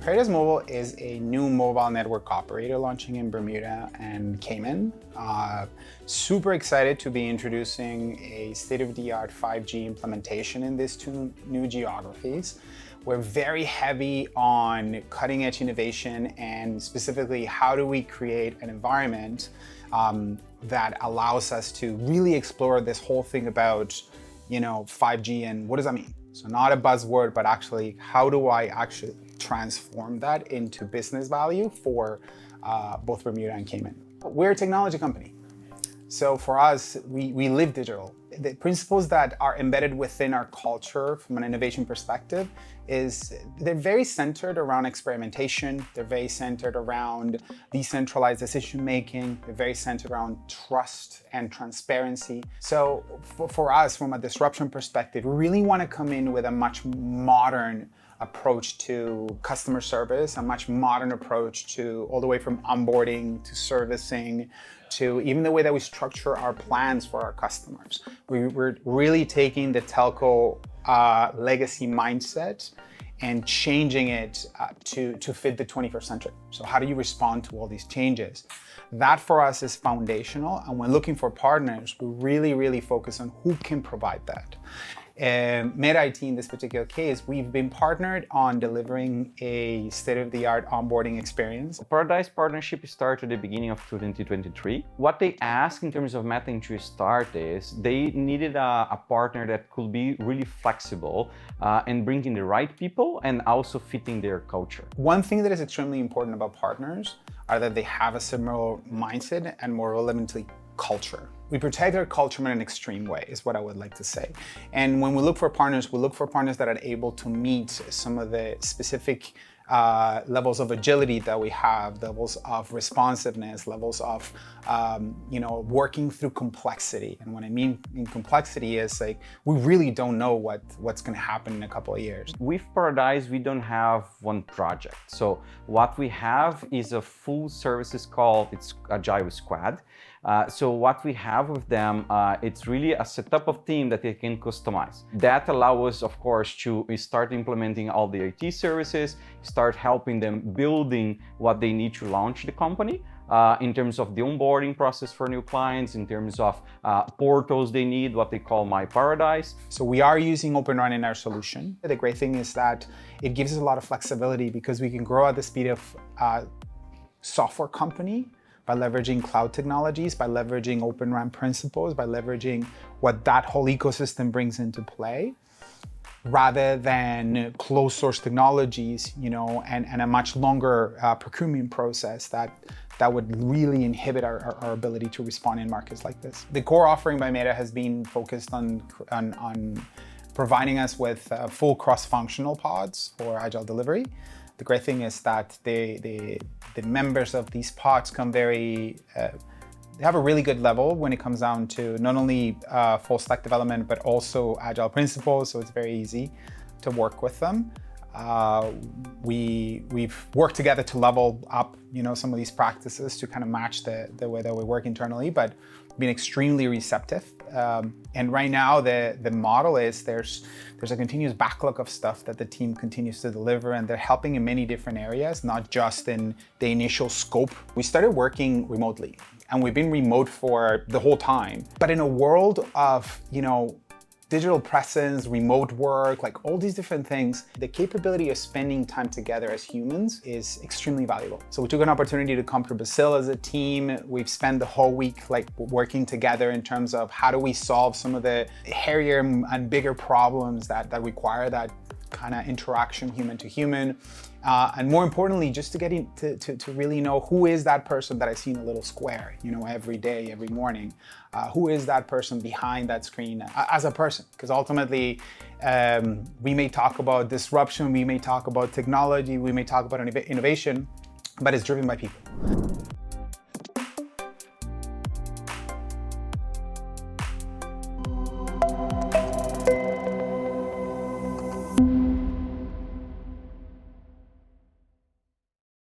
Bermudas Mobile is a new mobile network operator launching in Bermuda and Cayman. Super excited to be introducing a state-of-the-art 5G implementation in these two new geographies. We're very heavy on cutting-edge innovation and specifically how do we create an environment that allows us to really explore this whole thing about 5G and what does that mean? So not a buzzword, but actually how do I actually transform that into business value for both Bermuda and Cayman. We're a technology company. So for us, we live digital. The principles that are embedded within our culture from an innovation perspective is they're very centered around experimentation. They're very centered around decentralized decision-making. They're very centered around trust and transparency. So for us, from a disruption perspective, we really want to come in with a much modern approach to customer service, a much modern approach to all the way from onboarding to servicing to even the way that we structure our plans for our customers. We're really taking the telco legacy mindset and changing it to fit the 21st century. So how do you respond to all these changes? That for us is foundational, and when looking for partners, we really focus on who can provide that. Meta IT in this particular case, we've been partnered on delivering a state-of-the-art onboarding experience. The Paradise partnership started at the beginning of 2023. What they asked in terms of Meta to start is they needed a partner that could be really flexible and bringing the right people and also fitting their culture. One thing that is extremely important about partners are that they have a similar mindset and more relevantly, culture. We protect our culture in an extreme way, is what I would like to say. And when we look for partners, we look for partners that are able to meet some of the specific levels of agility that we have, levels of responsiveness, levels of working through complexity. And what I mean in complexity is like, we really don't know what's going to happen in a couple of years. With Paradise, we don't have one project. So what we have is a full services called, it's Agile Squad. So what we have with them, it's really a setup of team that they can customize. That allows us, of course, to start implementing all the IT services, start helping them building what they need to launch the company in terms of the onboarding process for new clients, in terms of portals they need, what they call My Paradise. So we are using Open Run in our solution. The great thing is that it gives us a lot of flexibility because we can grow at the speed of software company by leveraging cloud technologies, by leveraging Open RAN principles, by leveraging what that whole ecosystem brings into play, rather than closed source technologies, and a much longer procurement process that would really inhibit our ability to respond in markets like this. The core offering by Meta has been focused on providing us with full cross-functional pods for agile delivery. The great thing is that the members of these pods they have a really good level when it comes down to not only full stack development, but also agile principles. So it's very easy to work with them. We've worked together to level up, some of these practices to kind of match the way that we work internally, but been extremely receptive. And right now the model is there's a continuous backlog of stuff that the team continues to deliver, and they're helping in many different areas, not just in the initial scope. We started working remotely, and we've been remote for the whole time. But in a world of, digital presence, remote work, like all these different things, the capability of spending time together as humans is extremely valuable. So we took an opportunity to come to Brazil as a team. We've spent the whole week working together in terms of how do we solve some of the hairier and bigger problems that require that kind of interaction human to human. And more importantly, just to get to really know who is that person that I see in a little square, every day, every morning. Who is that person behind that screen as a person? Because ultimately, we may talk about disruption, we may talk about technology, we may talk about innovation, but it's driven by people.